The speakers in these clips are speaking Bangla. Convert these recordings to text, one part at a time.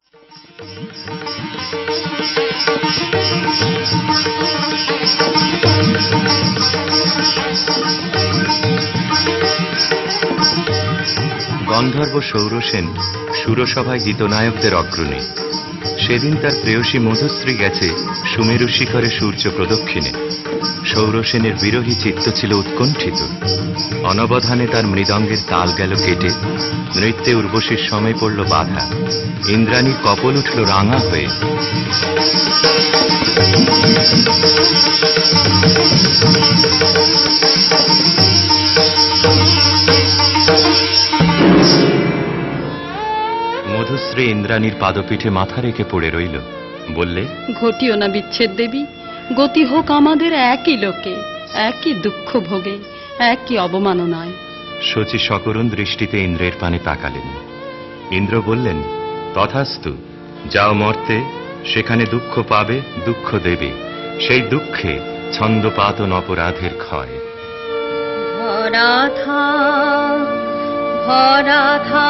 গন্ধর্ব সৌরসেন সুরসভায় গীতনায়কদের অগ্রণী। সেদিন তার প্রেয়সী মধুশ্রী গেছে সুমেরু শিখরে সূর্য প্রদক্ষিণে। সৌরসেনের বিরহী চিত্ত ছিল উৎকণ্ঠিত। অনবধানে তার মৃদঙ্গের তাল গেল কেটে। নৃত্যে উর্বশীর সময় পড়ল বাধা। ইন্দ্রাণীর কপল উঠল রাঙা হয়ে। মধুশ্রী ইন্দ্রাণীর পাদপীঠে মাথা রেখে পড়ে রইল। বললে, ঘটিও না বিচ্ছেদ দেবী, গতি হোক আমাদের একই লোকে, একই দুঃখ ভোগে, একই অবমাননায়। শচী সকরুণ দৃষ্টিতে ইন্দ্রের পানে তাকালেন। ইন্দ্র বললেন, তথাস্তু, যাও মর্তে, সেখানে দুঃখ পাবে, দুঃখ দেবে, সেই দুঃখে ছন্দপাতন অপরাধের ক্ষয়। ভরাথা ভরাথা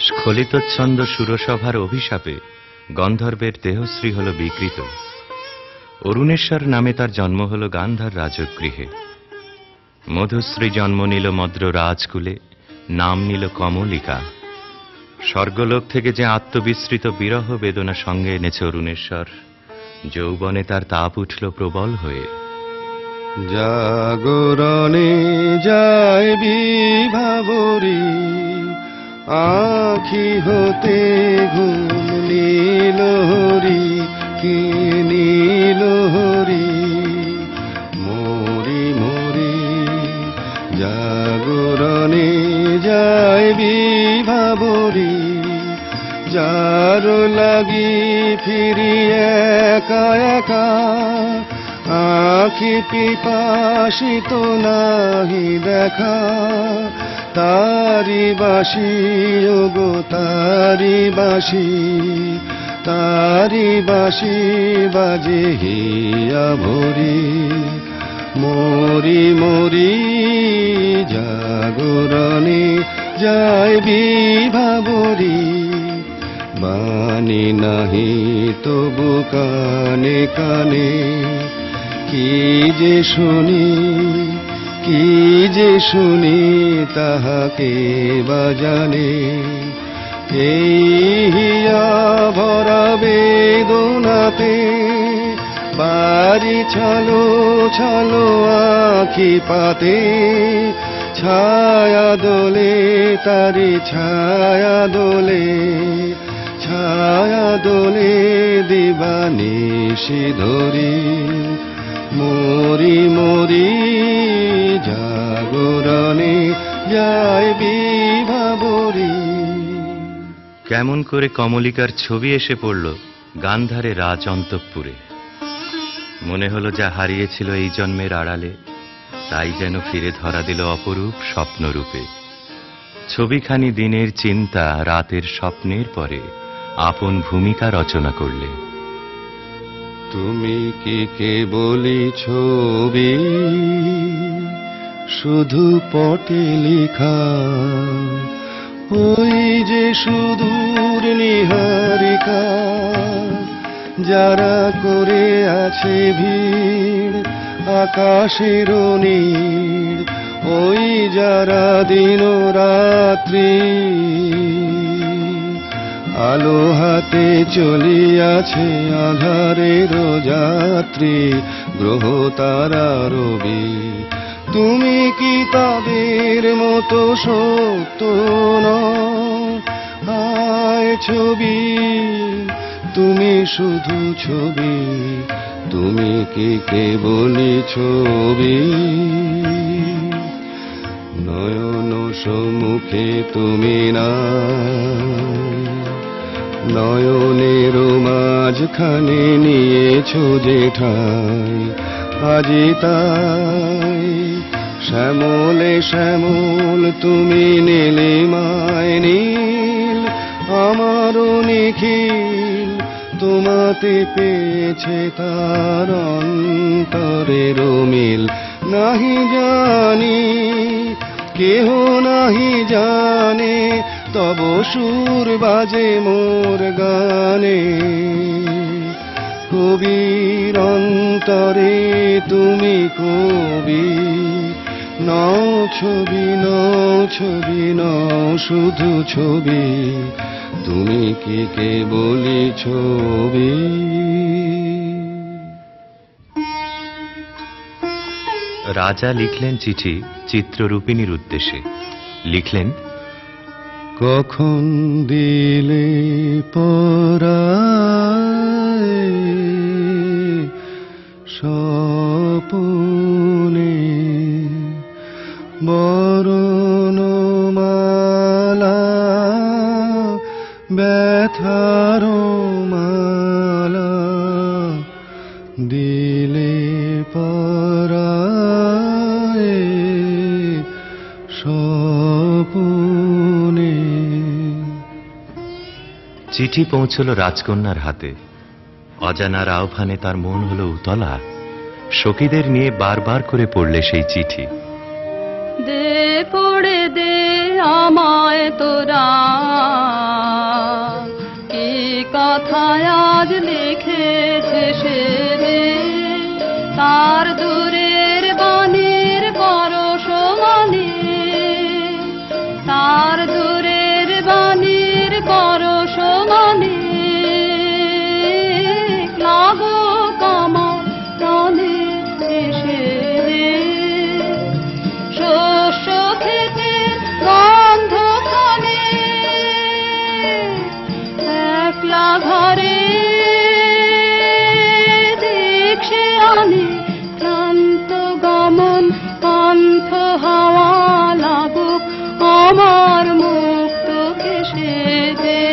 স্খলিতচ্ছন্দ সুরসভার অভিশাপে গন্ধর্বের দেহশ্রী হল বিকৃত। অরুণেশ্বর নামে তার জন্ম হল গান্ধার রাজগৃহে। মধুশ্রী জন্ম নিল মদ্র রাজকুলে, নাম নিল কমলিকা। স্বর্গলোক থেকে যে আত্মবিস্মৃত বিরহ বেদনা সঙ্গে এনেছে অরুণেশ্বর, যৌবনে তার তাপ উঠল প্রবল হয়ে। জাগরণে যায় বিভাবরী, আখি হতে ঘুম নীল হরি, কি নীল হরি। মরি মরি জাগরণে যায় বিভাবরী, যার লাগি ফিরি একা একা, আখি পিপাসিত নাহি দেখা। তারি বাসি ওগো তারি বাসি, তারি বাসি বাজে হিয়া ভরি। মরি মরি জাগরণে যায় বিভাবরী, বাণী নাহি তবু কানে কানে, কি যে শুনি কি যে শুনি তাহাকে বা জানে, এই হিয়া ভরা বেদনাতে বাড়ি ছালো ছালো আখি পাতে, ছায়া দোলে তারি ছায়া দোলে, ছায়া দোলে দিবানিশি ধরি, মরি মরি জাগরণে যায় বিভাবরী। কেমন করে কমলিকার ছবি এসে পড়ল গান্ধারে রাজ অন্তঃপুরে। মনে হলো যা হারিয়েছিল এই জন্মের আড়ালে, তাই যেন ফিরে ধরা দিল অপরূপ স্বপ্নরূপে। ছবিখানি দিনের চিন্তা রাতের স্বপ্নের পরে আপন ভূমিকা রচনা করলে। তুমি কি কেবলই ছবি, শুধু পটে লেখা, ওই যে সুদূর নিহারিকা, যারা করে আছে ভিড় আকাশের নীড়, ওই যারা দিন রাত্রি আলো হাতে চলিয়াছে আধারের যাত্রী, গ্রহ তারা রবি। তুমি কি তাদের মতো সত্য নও? হায় ছবি, তুমি শুধু ছবি, তুমি কি কেবলই ছবি। নয়ন সম্মুখে তুমি না, নয়নের মাঝখানে নিয়েছো যে ঠাই, আজি তাই শ্যামলে শ্যামল তুমি নীলিমায় নীল, আমারও নিখিল তোমাতে পেয়েছে তার অন্তরের মিল। নাহি জানি কেহ নাহি জানে, তব সুর বাজে মোর গানে, কবির অন্তরে তুমি কবি। নও ছবি নও ছবি নও শুধু ছবি, তুমি কি কেবলই ছবি। রাজা লিখলেন চিঠি চিত্ররূপিণীর উদ্দেশ্যে। লিখলেন, কখন দিলে পরায় স্বপনে বরণমালা, ব্যথার মালা দিলে পরায় স্বপনে। চিঠি পৌঁছল রাজকন্যার হাতে। অজানার আহ্বানে তার মন হলো উতলা। সখীদের নিয়ে বারবার করে পড়লে সেই চিঠি। দে পড়ে দে আমায় তোরা, কি কথায় আজ লিখেছে সে রে, তার দূরের বাণীর পরশ মানে, তার দূরের বাণীর পরশ মানে, লাগো কামার প্রাণে এসে রে, শস্য খেতে গন্ধ খানে, একলা ঘরে দেখছে আনে, ক্লান্ত গমন পান্থ হাওয়া লাগুক আমার মুক্ত কেশে দে,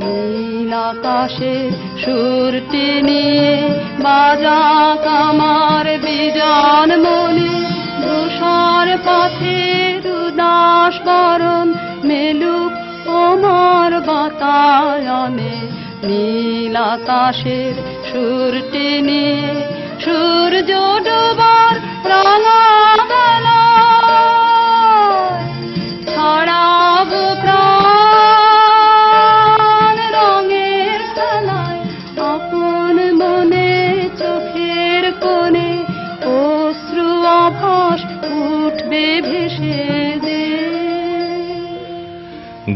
নীল আকাশে সুরটি নিয়ে বাজা কামার বিজন মনে, ধূসর পথের উদাস বরণ মেলুক আমার বাতায়নে, নীল আকাশের সুরটি নিয়ে সূর্য ডোবার রাঙা বেলায়, ছড়াবো প্রাণ রঙের খেলায়, আপন মনে চোখের কোণে অশ্রু অভ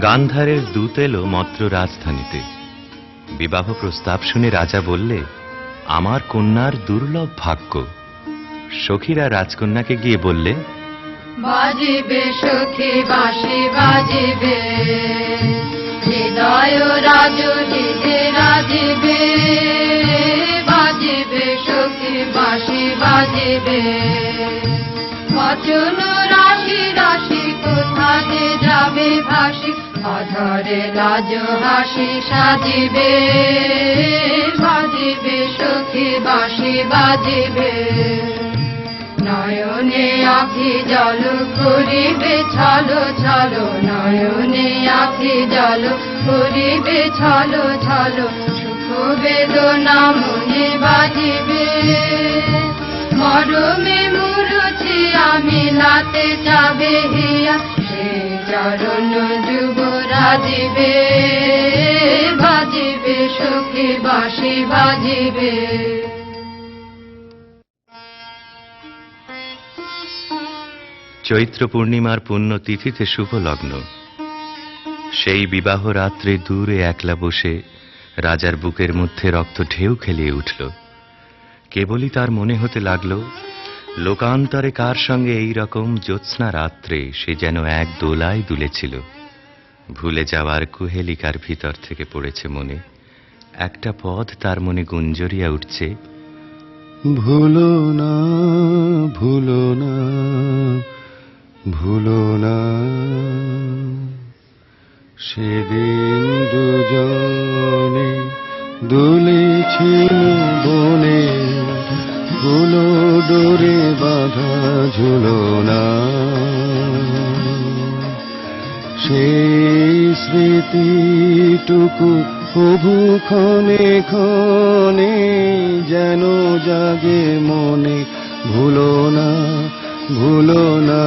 গান্ধারের দূত এলো মদ্র রাজধানীতে। বিবাহ প্রস্তাব শুনে রাজা বললে, আমার কন্যার দুর্লভ ভাগ্য। সখীরা রাজকন্যাকে গিয়ে বললে, বাজিবে সখী বাঁশি বাজিবে, হৃদয় রাজনীতে রাজিবে। বাজিবে সখী বাঁশি বাজিবে, বচন রাশি রাশি কোথা যে যাবে ভাসি, অধরে লাজ হাসি সাজিবে। বাজিবে সখী বাঁশি বাজিবে, নয়নে আখি জল করিবে ছলো ছলো, নয়নে আখি জল করিবে ছলো ছলো, সুখ বেদনা মনে বাজিবে। মরমে মুরুছি আমি লাতে যাবে হিয়া, সে চরণ যুব রাজিবে। বাজিবে সখী বাঁশি বাজিবে। চৈত্র পূর্ণিমার পুণ্য তিথিতে শুভ লগ্ন। সেই বিবাহ রাত্রে দূরে একলা বসে রাজার বুকের মধ্যে রক্ত ঢেউ খেলিয়ে উঠল। কেবলই তার মনে হতে লাগল, লোকান্তরে কার সঙ্গে এই রকম জ্যোৎস্না রাত্রে সে যেন এক দোলায় দুলেছিল। ভুলে যাওয়ার কুহেলিকার ভিতর থেকে পড়েছে মনে, একটা পদ তার মনে গুঞ্জরিয়া উঠছে, ভুলো না ভুলো না ভুলো না, সেদিন দুজনে দুলেছিল বনে, গুলো ডোরে বাঁধা ঝুলনা। সেই স্মৃতিটুকু প্রভু ক্ষণে ক্ষণে যেন জাগে মনে, ভুলো না ভুলো না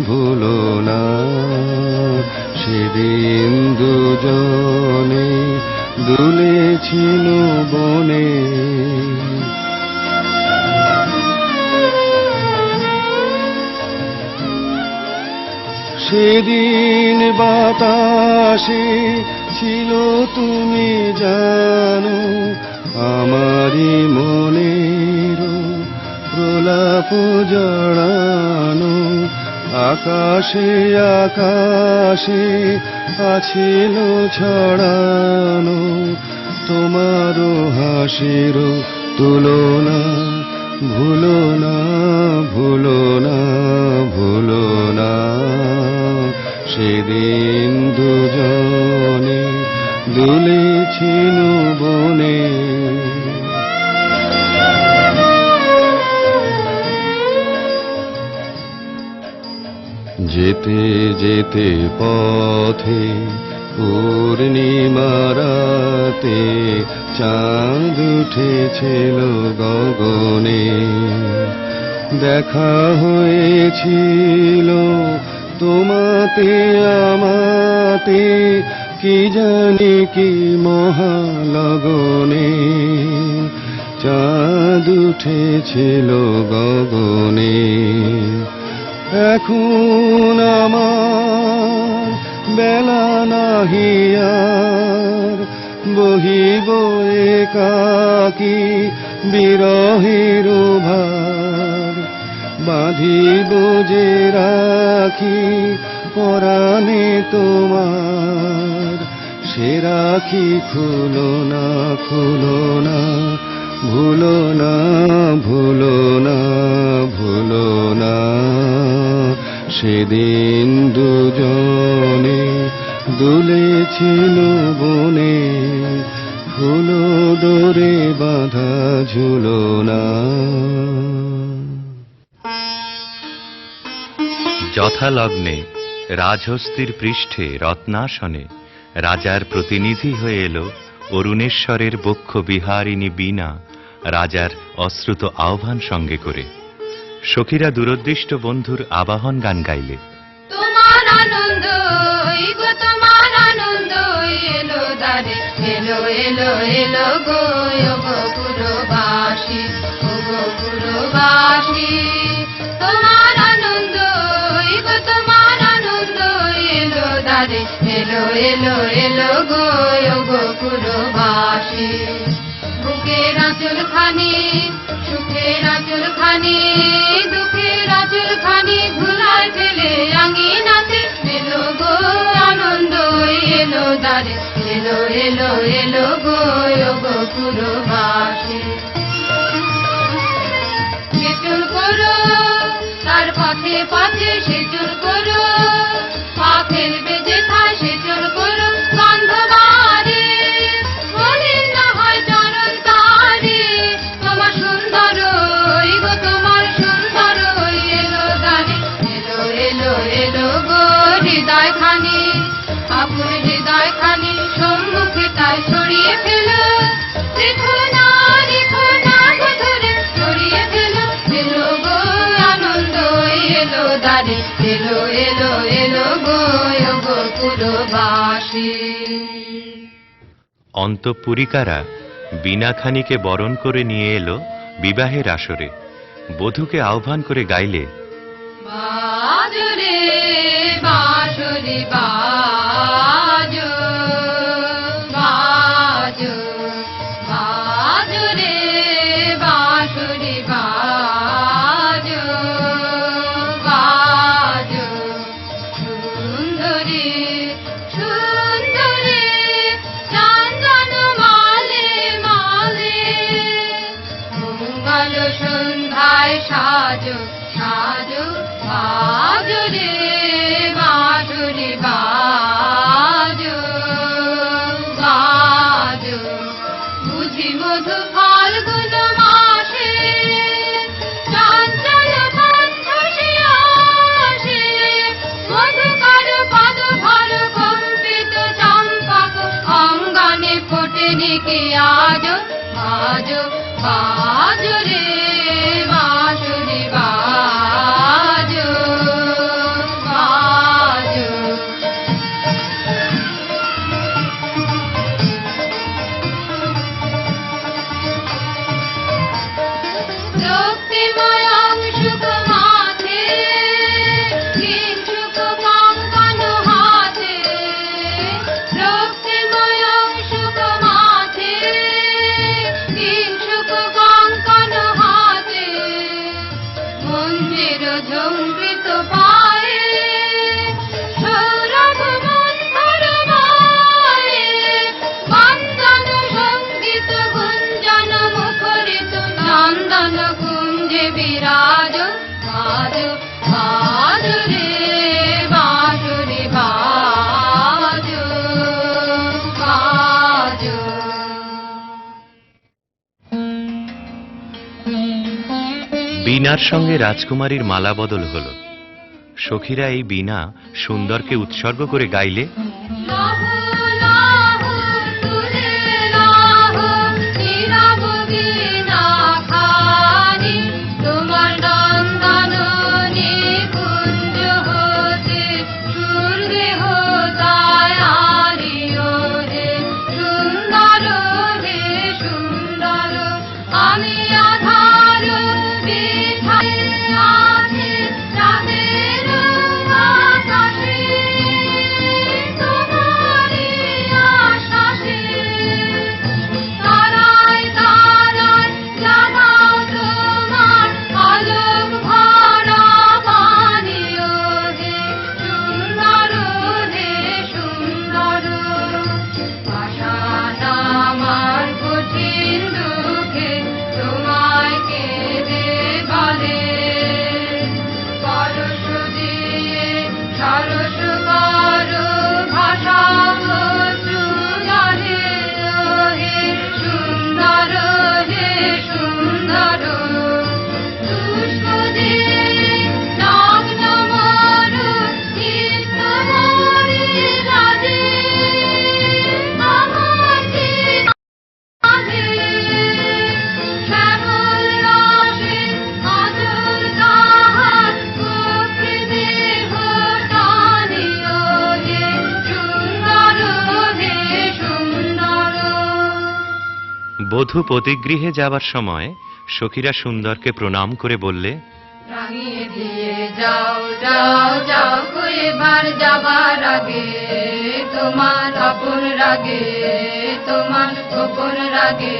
ভুলো না, সেদিন দুজনে দুলেছিল বনে। সেদিন বাতাসে ছিল তুমি জানো, আমারই মনের প্রলাপ জড়ানো। আকাশে আকাশে আছিল ছড়ানো, তোমারও হাসির তুলনা। ভুলো না ভুলো না ভুলো না, সেদিন দুজনে দুলেছিল বনে। যেতে যেতে পথে পূর্ণিমা রাতে চাঁদ উঠেছিল গগনে। দেখা হয়েছিল তোমাতে আমাতে, কি জানি কি মহালগনে। চাঁদ উঠেছিল গগনে, এখন আমার বেলা নাহি আর, বহিব একাকী বিরহের ভার। বাঁধিব যে রাখি পরাণে তোমার, সে রাখি খুলো না খুলো না, ভুলো না ভুলো না ভুলো না, সেদিন দুজনে দুলেছিল বনে। ফুলো ডোরে বাঁধা ঝুলনা। যথালগ্নে রাজহস্তির পৃষ্ঠে রত্নাসনে রাজার প্রতিনিধি হয়ে এলো অরুণেশ্বরের বক্ষ বিহারিণী বীণা, রাজার অশ্রুত আহ্বান সঙ্গে করে। সখীরা দূরদৃষ্ট বন্ধুর আবাহন গান গাইলে। তোমার আনন্দ গো, তোমার আনন্দ এলো দারে, এলো এলো এলো গো পুরবাসী, গো পুরবাসী। তোমার আনন্দ গো, তোমার আনন্দ এলো দারে, দ্বারে এলো এলো এলো গো গোকুলবাসী। বুকের আঁচল খানি সুখের আঁচল খানি দুঃখের আঁচল খানি ধুলায় ফেলে আঙিনাতে এলো গো আনন্দ এলো দ্বারে এলো এলো এলো গো গোকুলবাসী। সেচুর করো তার পথে পথে সেচুর করো, পা ফেলবে যেথায় সেচুর করো গন্ধবারে মলিন না হয় চরণ তারে। তোমার সুন্দর গো তোমার সুন্দর এলো দ্বারে এলো এলো এলো গো হৃদয় খানি আপুর হৃদয় খানি সম্মুখে তাই ছড়িয়ে ফেলো। দেখো না গো ধরে ছড়িয়ে ফেলো এলো গো আনন্দ এলো দ্বারে এলো এলো এলো গো গোকুলবাসী। অন্তঃপুরিকারা বীণাখানিকে বরণ করে নিয়ে এলো বিবাহের আসরে। বধূকে আহ্বান করে গাইলে, বাজো রে বাঁশরি বাজো বাজো বাজো রে বাঁশরি বাজো বাজো সুন্দরী সুন্দরী চন্দন মালে মালে মঙ্গল সন্ধ্যায় সাজো সাজো বাজো রে বাঁশরি বাজো বাজো। বুঝি মধু ফাল্গুন মাসে চঞ্চল কণ্ঠে আসে মধুকর পদ ভর কম্পিত চম্পক অঙ্গনে ফোটে নিকে আজো বাজো বাজো রে বাঁশরি বাজো বাজো। রক্তিময় অংশুক মাথে কিঞ্চুক কঙ্কণ হাতে রক্তিময় অংশুক মাথে কিঞ্চুক কঙ্কণ হাতে মঞ্জির ঝঙ্কৃত পায়ে সৌরভ মন্থর মায়ে বন্দন সঙ্গীত গুঞ্জন মুখরিত নন্দন কুঞ্জে বিরাজ বাজো বাজো রে বাঁশরি বাজো বাজো। বীণার সঙ্গে রাজকুমারীর মালা বদল হল। সখীরা এই বীণা সুন্দরকে উৎসর্গ করে গাইলে, লাহো লাহো তুলে লাহো নীরব বীণা খানি তোমার নন্দন নিকুঞ্জ হতে সুরগে হোতায় আরিও হে সুন্দর হে সুন্দর। আমি আধার বিঠায় আছে রাতের আকাশে তোমারি আশ্বাসে তারায় তারায় জানাও তোমার আলোক ভরা বাণীও হে সুন্দর হে সুন্দর। পাষাণ আমার কঠিন দুঃখে তোমায় কেঁদে বলে পরশ দিয়ে সরস করো ভাষা সুন্দরে হে সুন্দর হে সুন্দর। দুষ্ট দিয়ে নগ্ন মর নিত্য মরি রাজে আমার জীবনে শ্যামল রসে আদর তাহার গোপী দেহ টানিও হে সুন্দর হে সুন্দর। বধূ পতিগৃহে যাবার সময় সখীরা সুন্দরকে প্রণাম করে বললে, রাঙিয়ে দিয়ে যাও যাও যাও গো এবার যাবার আগে, তোমার আপন রাগে, তোমার গোপন রাগে,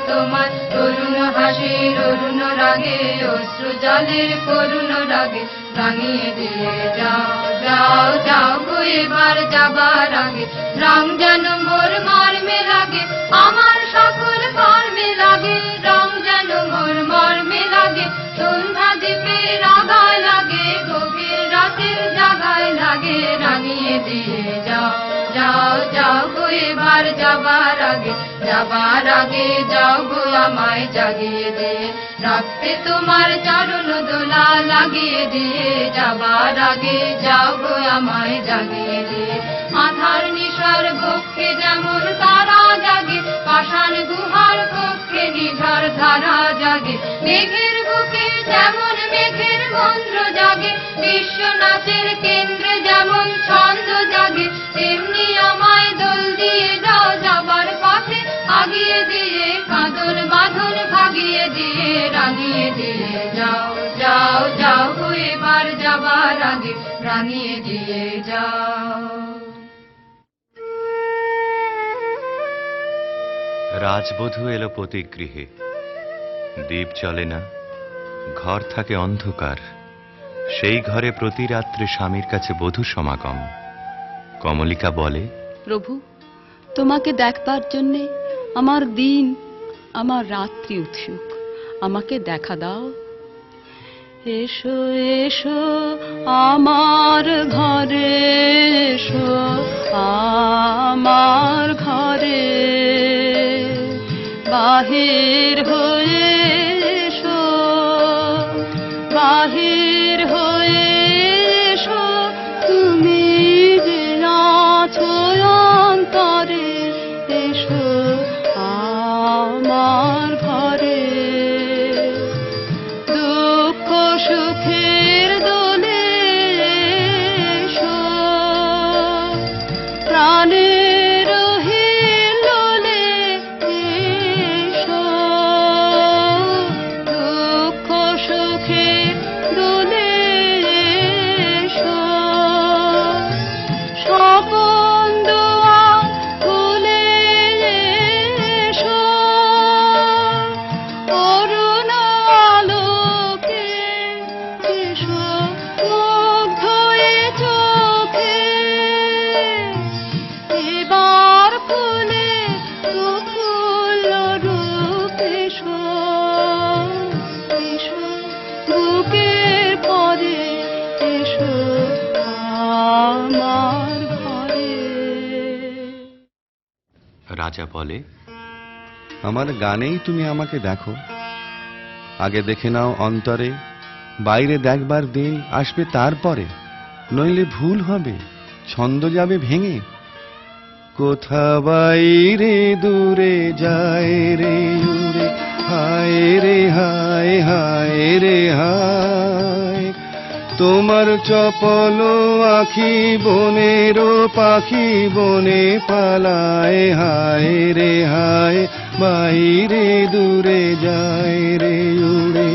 তোমার তরুণ হাসির অরুণ রাগে, অশ্রু জলের করুণ রাগে রাঙিয়ে দিয়ে যাও যাও যাও গো এবার যাবার আগে। রং যেন মোর মর্মে লাগে, আমার সকল কর্মে লাগে, রং যেন মোর মর্মে লাগে, সন্ধ্যা দ্বীপের আগায় লাগে, গভীর রাতের জাগায় লাগে, রাঙিয়ে দিয়ে যাও যাও যাও গো এবার যাবার আগে, যাবার আগে যাও গো আমায় জাগিয়ে দিয়ে, রাখতে তোমার চরণ দোলা লাগিয়ে দিয়ে, যাবার আগে যাও গো আমায় জাগিয়ে দিয়ে। আধার নিশার বক্ষে যেমন তারা জাগে, পাষাণ গুহার কক্ষে নিঝড় ধারা জাগে, মেঘের বুকে যেমন মেঘের মন্ত্র জাগে, বিশ্ব নাচের কেন্দ্রে যেমন ছন্দ জাগে, তেমনি আমায় দোল দিয়ে যাও যাবার পথে আগিয়ে দিয়ে, কাঁদন বাঁধন ভাগিয়ে দিয়ে, রাঙিয়ে দিয়ে যাও যাও যাও গো এবার যাবার আগে, রাঙিয়ে দিয়ে যাও। রাজবধূ এলো পতিগৃহে, দীপ জ্বলে না, ঘর থাকে অন্ধকার। সেই ঘরে প্রতি রাত্রে স্বামীর কাছে বধূ সমাগম। কমলিকা বলে, প্রভু, তোমাকে দেখবার জন্যে আমার দিন আমার রাত্রি উৎসুক, আমাকে দেখা দাও। এসো এসো আমার ঘরে, এসো আমার ঘরে, বাহির হয়ে এসো, বাহির হয়ে এসো, তুমি যে আছো অন্তরে, এসো আমার ঘরে। দুঃখ সুখের দোলে এসো, প্রাণের হিল্লোলে এসো, দুঃখ সুখের দোলে এসো, স্বপন দুয়ার খুলে এসো, অরুণ আলোকে এসো, মুগ্ধ এ চোখে, এবার ফুলে প্রফুল্ল রূপ এসো, এসো বুকের পরে, এসো আমার ঘরে। রাজা বলে, আমার গানেই তুমি আমাকে দেখো, আগে দেখে নাও অন্তরে, বাইরে দেখবার দিন আসবে তারপরে, নইলে ভুল হবে, ছন্দ যাবে ভেঙে। কোথা বাইরে দূরে যায় রে উড়ে, হায় রে হায়, হায় রে হায়, তোমার চপল আখি বনেরও পাখি বনে পালায়, হায় রে হায়, বাইরে দূরে যায় রে উড়ে।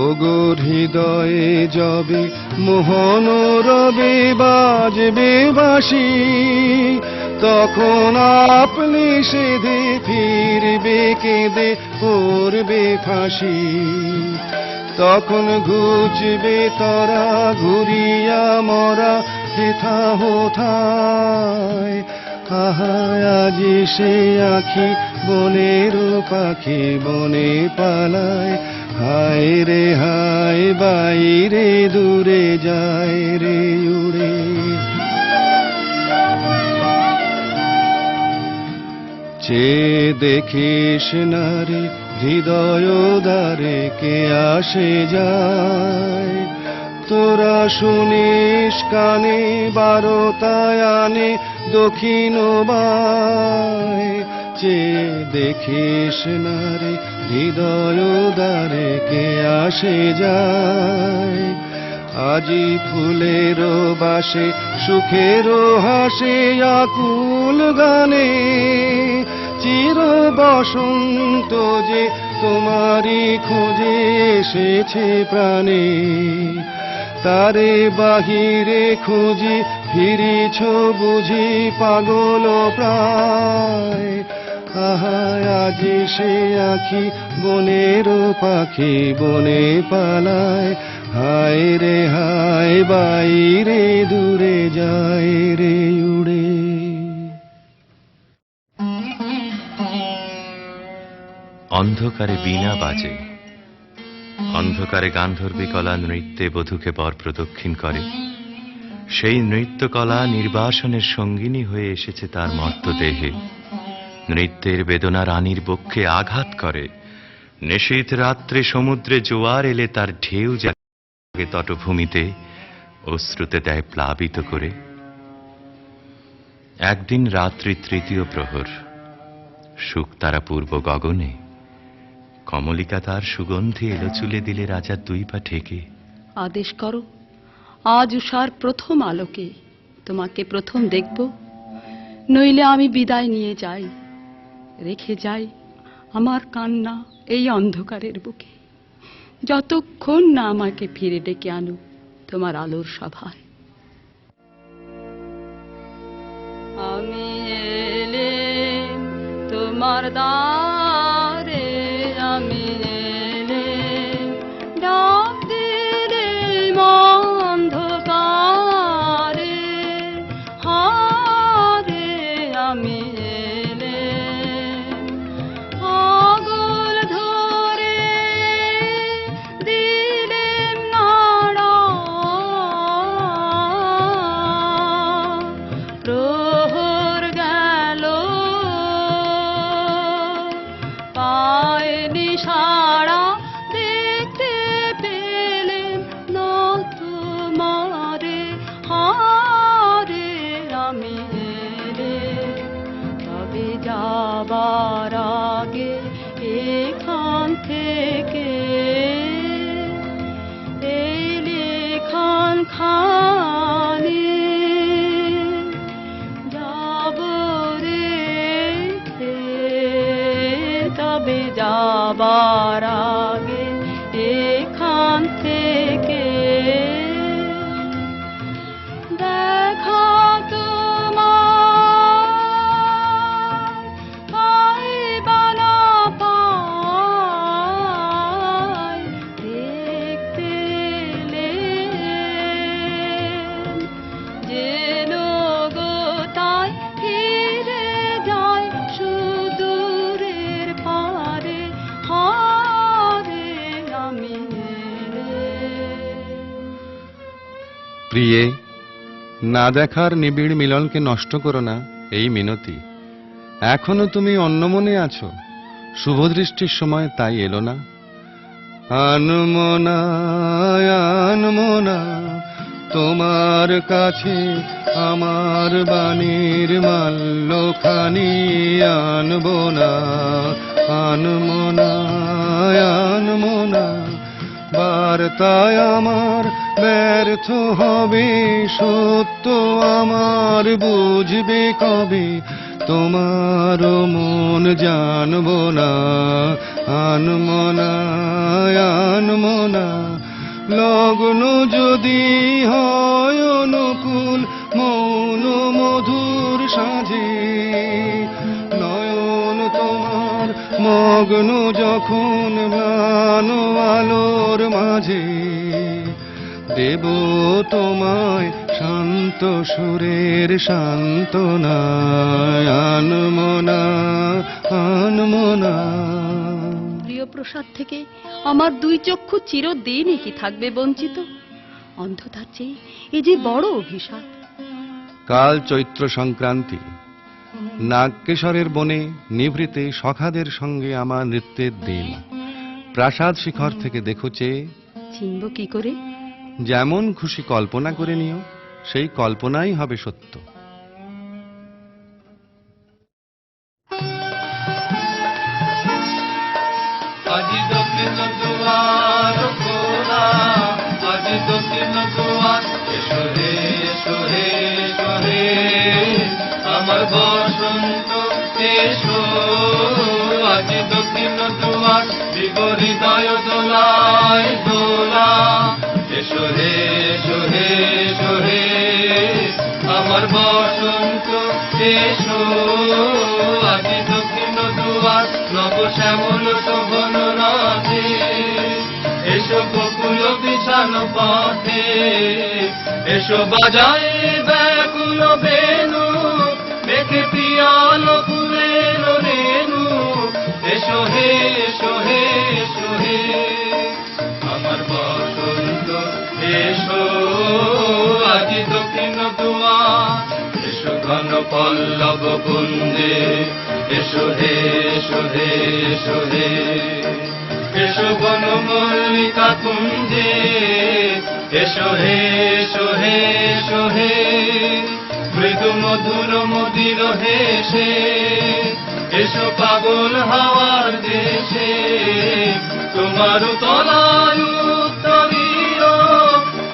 ওগো হৃদয়ে যবে মোহন রবে বাজবে বাঁশি, তখন আপনি সেধে ফিরবে কেঁদে করবে ফাঁসি, তখন ঘুচবে তরা ঘুরিয়া মরা হেথা হোথায়, আহা আজি সে আখি বনের পাখি বনে পালায়, হায় রে হায়, বাইরে দূরে যায় রে উড়ে। চেয়ে দেখিস না রে হৃদয় দ্বারে কে আসে যায়, তোরা শুনিস কানে বারোটায় আনে দক্ষিণ বায়, চেয়ে দেখিস না রে হৃদয় দ্বারে কে আসে যায়, আজি ফুলেরও বাসে সুখেরও হাসে আকুল গানে, চির বসন্ত যে তোমারই খোঁজে এসেছে প্রাণে, তারে বাহিরে খুঁজি ফিরিছ বুঝি পাগল প্রায়। আহা আজি সে আখি বনের পাখি বনে পালায়, হায় রে হায় বাইরে দূরে যায় রে উড়ে। অন্ধকারে বীণা বাজে, অন্ধকারে গান্ধর্বী কলা নৃত্যে বধূকে বর প্রদক্ষিণ করে। সেই নৃত্যকলা নির্বাসনের সঙ্গিনী হয়ে এসেছে তার মর্ত দেহে। নৃত্যের বেদনা রানীর বক্ষে আঘাত করে। নিশীথ রাত্রে সমুদ্রে জোয়ার এলে তার ঢেউ জাগে তটভূমিতে, অশ্রুতে দেয় প্লাবিত করে। একদিন রাত্রি তৃতীয় প্রহর, শুকতারা পূর্ব গগনে, কমলিকা তার সুগন্ধি এলো চুলে দিলে রাজার দুই পা ঠেকে। আদেশ করো, আজ উষার প্রথম আলোকে তোমাকে প্রথম দেখব, নইলে আমি বিদায় নিয়ে যাই, রেখে যাই আমার কান্না এই অন্ধকারের বুকে, যতক্ষণ না আমাকে ফিরে ডেকে আনো তোমার আলোর সভায়। আমি এলে তোমার দ্বারে, আমি এলে ডাক দিলে অন্ধকারে, হারে আমি এলে আগুন ধরে দিলেন নাড়া, প্রহর গেল পায়নি সাড়া, দেখতে পেলেন না তোমারে, হারে আমি এলে তবে যাবার আগে এখান থেকে এই লেখান খানি যাব রেখে, তবে যাবার আগে এখান থেকে দেখা তোমার পাই বা না পাই, দেখতে এলেন যেন গো তাই ফিরে যায় সুদূরের পারে, হারে আমি এলে। প্রিয়ে, না দেখার নিবিড় মিলনকে নষ্ট করো না, এই মিনতি। এখনো তুমি অন্যমনে আছো, শুভদৃষ্টির সময় তাই এলো না। আনমনা আনমনা তোমার কাছে আমার বাণীর মাল্যখানি আনবো না, আনমনা আনমনা বার্তায় আমার ব্যর্থ হবে, সত্য আমার বুঝবে কবে, তোমার মন জানবো না, আনমনা আনমনা লগ্ন যদি হয় অনুকূল মৌন মধুর সাঁঝে, নয়ন তোমার মগ্ন যখন ম্লান আলোর মাঝে, দেব তোমায় শান্ত সুরের সান্ত্বনা, আনমনা আনমনা। প্রিয় প্রসাদ থেকে আমার দুই চক্ষু চিরদিনই কি থাকবে বঞ্চিত? অন্ধতার চেয়ে এ যে বড় অভিশাপ। কাল চৈত্র সংক্রান্তি, নাগকেশরের বনে নিভৃতে সখাদের সঙ্গে আমার নৃত্যের দিন। প্রাসাদ শিখর থেকে দেখো চেয়ে, চিনব কি করে? যেমন খুশি কল্পনা করে নিও, সেই কল্পনাই হবে সত্য। আজি দক্ষিণ দুয়ার খোলা, আজি দক্ষিণ দুয়ার, এসো হে এসো হে এসো হে আমার বসন্ত এসো, আজি দক্ষিণ দুয়ার শিব হৃদয় দোলায় দোলা। এসো হে এসো হে এসো হে আমার বসন্ত এসো, আজি দক্ষিণ দুয়ার নব শ্যামল শোভন রাধে। এসো বকুল বিছানো পথে, এসো বাজায় ব্যাকুল বেণু, মেঘে পিয়াল ফুলের রেণু। এসো হে এসো হে এসো হে আমার বসন্ত এসো, আজি দক্ষিণ দুয়ার। এসো ঘন পল্লব কুঞ্জে, এসো হে এসো হে এসো হে এসো বন মল্লিকা কুঞ্জে। এসো হে এসো হে এসো হে মৃদু মধুর মদির হেসে। এসো পাগল হাওয়ার দেশে, তোমার তলায় উত্তরীয়,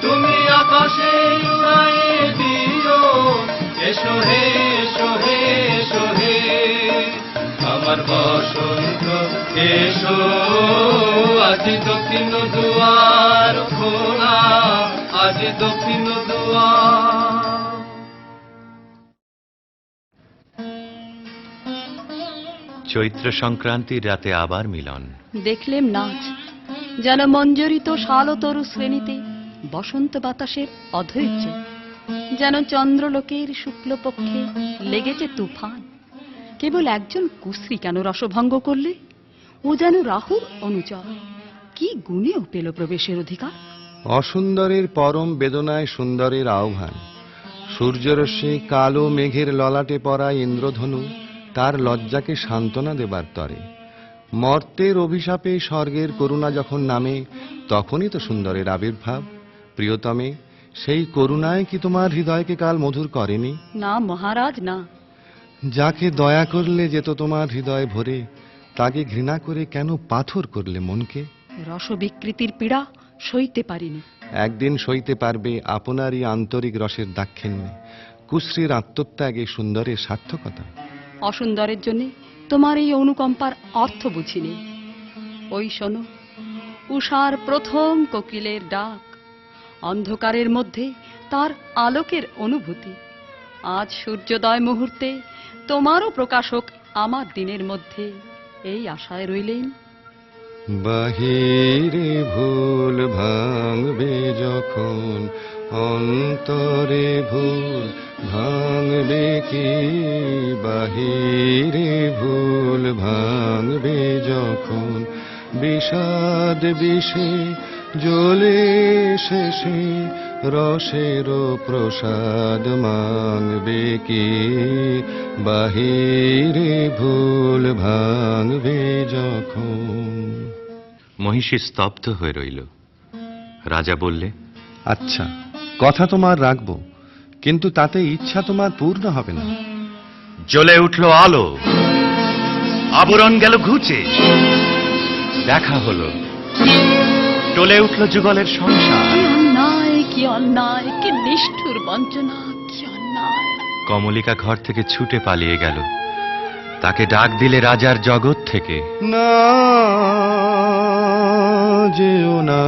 তুমি আকাশে উড়াই দিও। এসো হে এসো হে এসো হে আমার বসন্ত এসো, আজি দক্ষিণ দুয়ার খোলা, আজি দক্ষিণ দুয়ার। চৈত্র সংক্রান্তির রাতে আবার মিলন। দেখলেম নাচ, যেন মঞ্জরিত শালতরু শ্রেণীতে বসন্ত বাতাসের অধৈর্য, যেন চন্দ্রলোকের শুক্লপক্ষে লেগেছে তুফান। কেবল একজন কুশ্রী কেন রসভঙ্গ করলে? ও যেন রাহুর অনুচর, কি গুণেও পেল প্রবেশের অধিকার? অসুন্দরের পরম বেদনায় সুন্দরের আহ্বান। সূর্যরশ্মি কালো মেঘের ললাটে পড়া ইন্দ্রধনু তার লজ্জাকে সান্ত্বনা দেবার তরে। মর্তের অভিশাপে স্বর্গের করুণা যখন নামে, তখনই তো সুন্দরের আবির্ভাব। প্রিয়তমে, সেই করুণায় কি তোমার হৃদয়কে কাল মধুর করেনি? না মহারাজ, না। যাকে দয়া করলে যেত তোমার হৃদয় ভরে, তাকে ঘৃণা করে কেন পাথর করলে মনকে? রসবিকৃতির পীড়া সইতে পারিনি। একদিন সইতে পারবে আপনারই আন্তরিক রসের দাক্ষিণ্যে, কুশ্রীর আত্মত্যাগে সুন্দরের সার্থকতা। অসুন্দরের জন্য তোমার এই অনুকম্পার অর্থ বুঝিনি। ওই শোনো, উষার প্রথম কোকিলের ডাক, অন্ধকারের মধ্যে তার আলোকের অনুভূতি। আজ সূর্যোদয় মুহূর্তে তোমারও প্রকাশক আমার দিনের মধ্যে, এই আশায় রইলেন। বাহিরে ভুল ভাঙবে যখন, অন্তরে ভুল ভাঙবে কি? বাহিরে ভুল ভাঙবে যখন, বিষাদ বিষে জ্বলে শেষে রসের প্রসাদ মাংবে কি? বাহিরে ভুল ভাঙবে যখন। মহিষী স্তব্ধ হয়ে রইল। রাজা বললে, আচ্ছা, কথা তোমার রাখবো, কিন্তু তাতে ইচ্ছা তোমার পূর্ণ হবে না। জ্বলে উঠল আলো, আবরণ গেল ঘুচে, দেখা হলো, টলে উঠল যুগলের সংসার। কি অন্যায়, কি অন্যায়, কি নিষ্ঠুর বঞ্চনা, কি অন্যায়! কমলিকা ঘর থেকে ছুটে পালিয়ে গেল। তাকে ডাক দিলে রাজার জগৎ থেকে, না যেও না,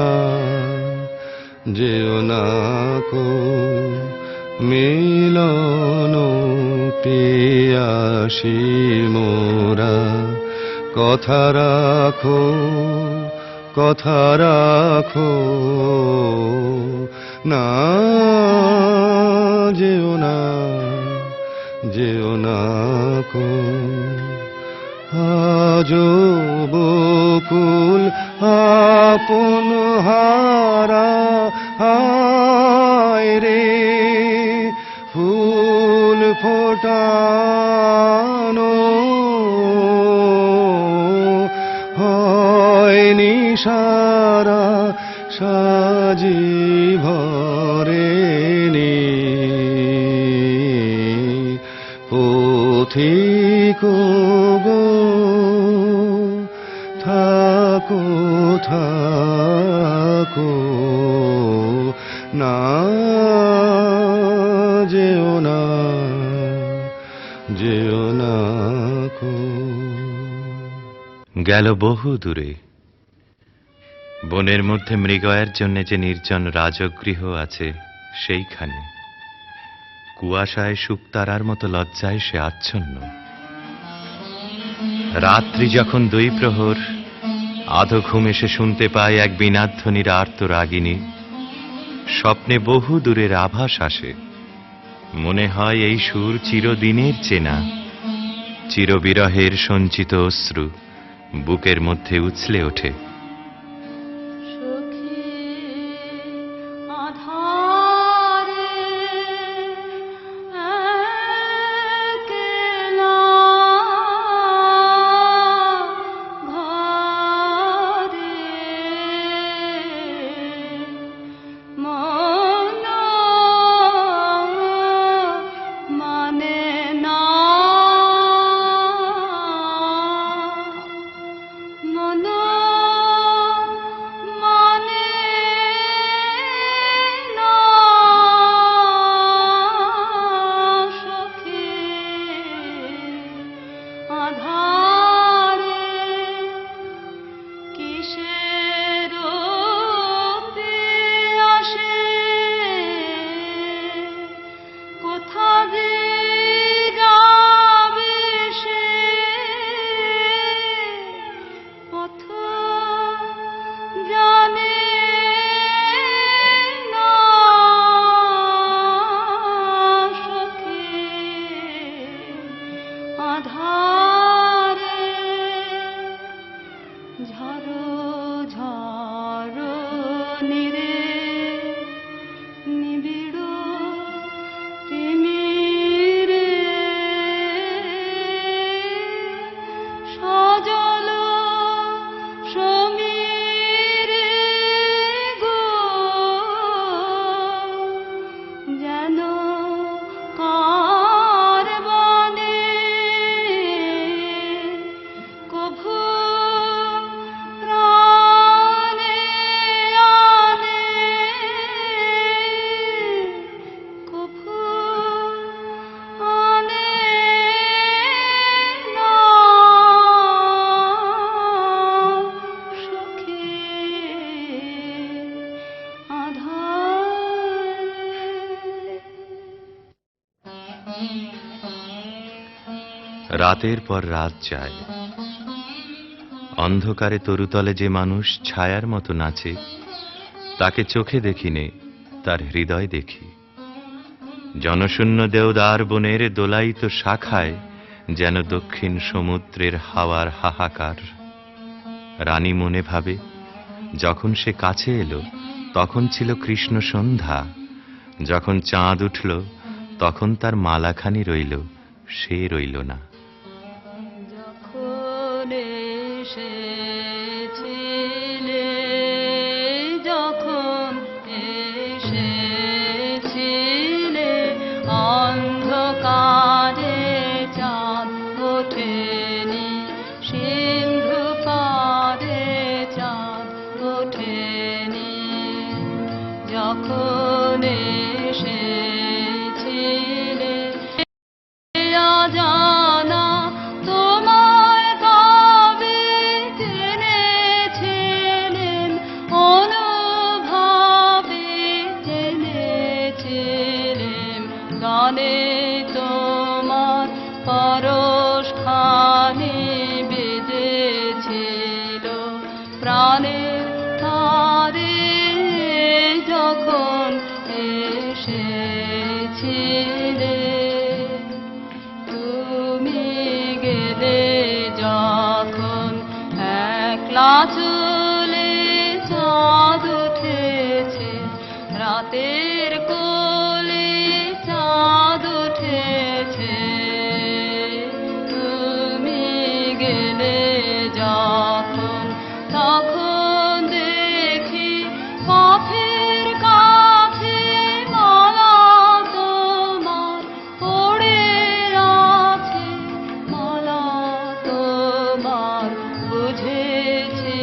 যেও না কো মিলন পিয়াসী মোরা। কথা রাখো, কথা রাখো, না যেও না, যেও না কো। আজো বকুল আপন হারা, হায় রে ফুল ফোটানো হয়নি সারা, সাজি ভরেনি পথিক গো। থাকো থাকো, না যেও না, যেও না কো। গেল বহু দূরে, বনের মধ্যে মৃগয়ের জন্য যে নির্জন রাজগৃহ আছে সেইখানে কুয়াশায় শুকতারার মতো লজ্জায় সে আচ্ছন্ন। রাত্রি যখন 2 প্রহর, আধো ঘুমে সে শুনতে পায় এক বীণাধ্বনির আর্ত রাগিনী। স্বপ্নে বহু দূরের আভাস আসে, মনে হয় এই সুর চিরদিনের চেনা। চিরবিরহের সঞ্চিত অশ্রু বুকের মধ্যে উছলে ওঠে। রাতের পর রাত যায়, অন্ধকারে তরুতলে যে মানুষ ছায়ার মতো নাচে, তাকে চোখে দেখিনে, তার হৃদয় দেখি। জনশূন্য দেওদার বনের দোলায়িত শাখায় যেন দক্ষিণ সমুদ্রের হাওয়ার হাহাকার। রানী মনে ভাবে, যখন সে কাছে এলো তখন ছিল কৃষ্ণ সন্ধ্যা, যখন চাঁদ উঠল তখন তার মালাখানি রইল, সে রইল না। বুঝেছি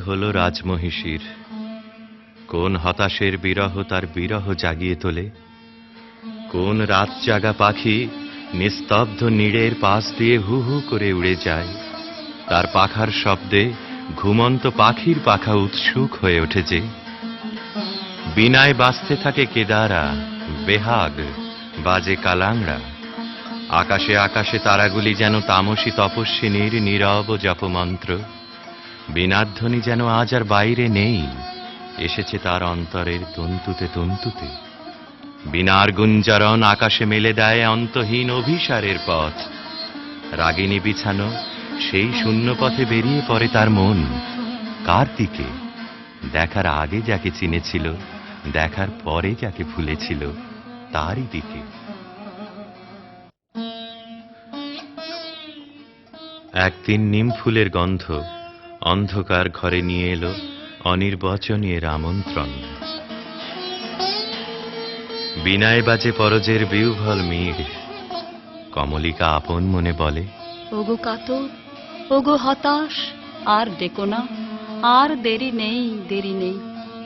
হলো রাজমহিষীর, কোন হতাশের বিরহ তার বিরহ জাগিয়ে তোলে, কোন রাত জাগা পাখি নিস্তব্ধ নীড়ের পাশ দিয়ে হু হু করে উড়ে যায়, তার পাখার শব্দে ঘুমন্ত পাখির পাখা উৎসুক হয়ে ওঠেছে। বিনায় বাজতে থাকে কেদারা, বেহাগ বাজে কালাংড়া, আকাশে আকাশে তারাগুলি যেন তামসী তপস্বিনীর নীরব জপমন্ত্র। বীণাধ্বনি যেন আজ আর বাইরে নেই, এসেছে তার অন্তরের তন্তুতে তন্তুতে। বীণার গুঞ্জরণ আকাশে মেলে দেয় অন্তহীন অভিসারের পথ। রাগিনী বিছানো সেই শূন্য পথে বেরিয়ে পড়ে তার মন। কার দিকে? দেখার আগে যাকে চিনেছিল, দেখার পরে যাকে ভুলেছিল, তারই দিকে। একদিন নিম ফুলের গন্ধ অন্ধকার ঘরে নিয়ে এলো অনির্বচনীয় আমন্ত্রণ। বিনায় বাজে পরজের বিউভল মিড়, কমলিকা আপন মনে বলে, ওগো কাতর, ওগো হতাশ, আর ডেকো না, আর দেরি নেই, দেরি নেই।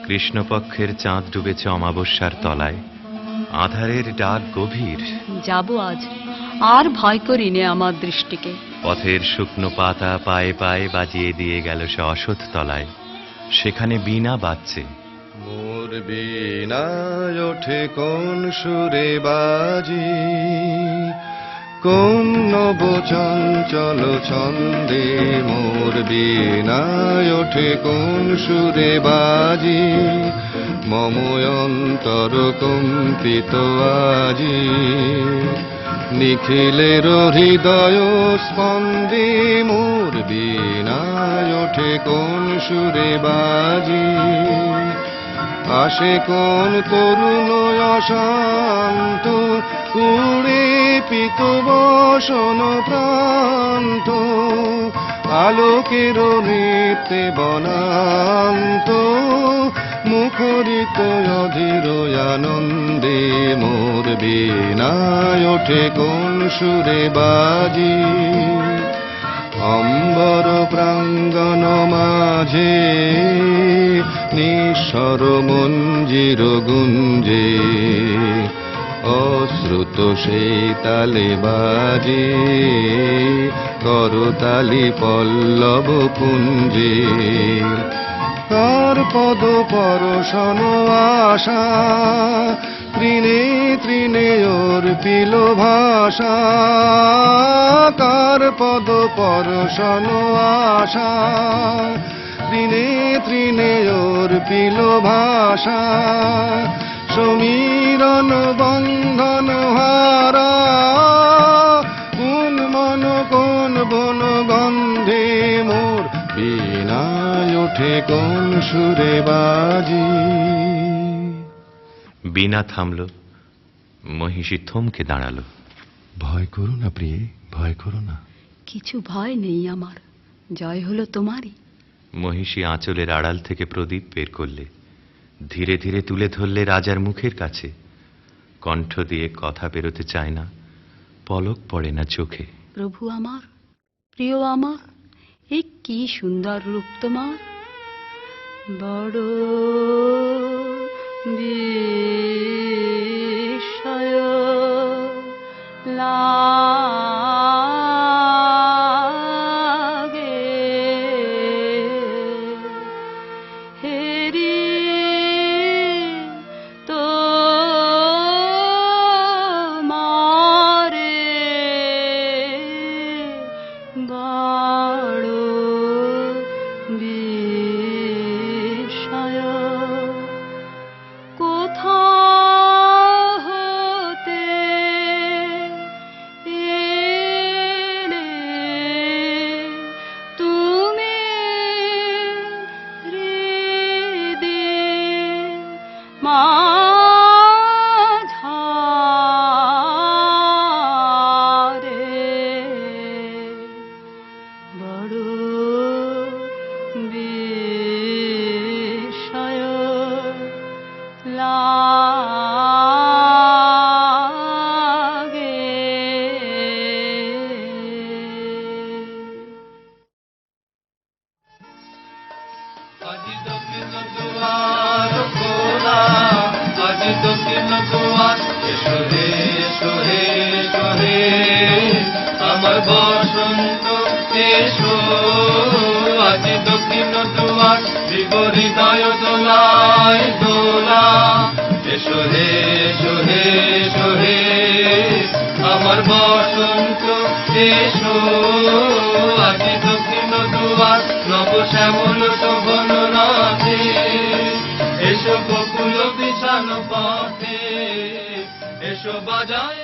কৃষ্ণপক্ষের চাঁদ ডুবেছে অমাবস্যার তলায়, আধারের ডাক গভীর। যাব আজ, আর ভয় করি নে আমার দৃষ্টিকে। পথের শুকনো পাতা পায়ে পায়ে বাজিয়ে দিয়ে গেল সে অসৎ তলায়, সেখানে বীণা বাজছে। মোর বীণায় ওঠে কোন সুরে বাজি, কোন নব চঞ্চল ছন্দে। মোর বীণায় ওঠে কোন সুরে বাজি, মম অন্তর কম্পিত আজি। নিখিলের হৃদয় স্পন্দে মোর বীণায় ওঠে কোন সুরে বাজি। আসে কোন তরুণ অশান্ত, কুড়ে পিত বসন প্রান্ত। আলোকের নৃত্যে বনান্ত, মুখরিত অধীর আনন্দে। মোর বীণায় ওঠে কোন সুরে বাজি, অম্বর প্রাঙ্গণ মাঝে নিঃস্বর মঞ্জির গুঞ্জে। অশ্রুত সেই তালে বাজে, করতালি পল্লব পুঞ্জে। কার পদ পরশন আশা, তৃণে তৃণে অর্পিল ভাষা। কার পদ পরশন আশা, তৃণে তৃণে অর্পিল ভাষা। সমীরণ বন্ধন হারা, কোন মন কোন বন গন্ধে। মোর বীণায় ওঠে কোন সুরে বাজি। বীণা থামল, মহিষী থমকে দাঁড়ালো। ভয় করো না প্রিয়ে, ভয় করো না। কিছু ভয় নেই আমার, জয় হলো তোমারই। মহিষী আঁচলের আড়াল থেকে প্রদীপ বের করলে, ধীরে ধীরে তুলে ধরলে রাজার মুখের কাছে। কণ্ঠ দিয়ে কথা বেরোতে চায় না, পলক পড়ে না চোখে। প্রভু আমার, প্রিয় আমার, এ কি সুন্দর রূপ তোমার। বড় বিস্ময় লাগে, হেরি তো মারে বড় বিস্ময়। কোথা হতে এসো হে এসো হে এসো হে আমার বসন্ত এসো আজি দক্ষিণ দুয়ার দিব হৃদয় দোলায় দোলা এসো হে এসো হে এসো হে আমার বসন্ত এসো আজি দক্ষিণ দুয়ার নব শ্যামল শোভন রাধে এসো বকুল বিছানো পথে এসো বাজায়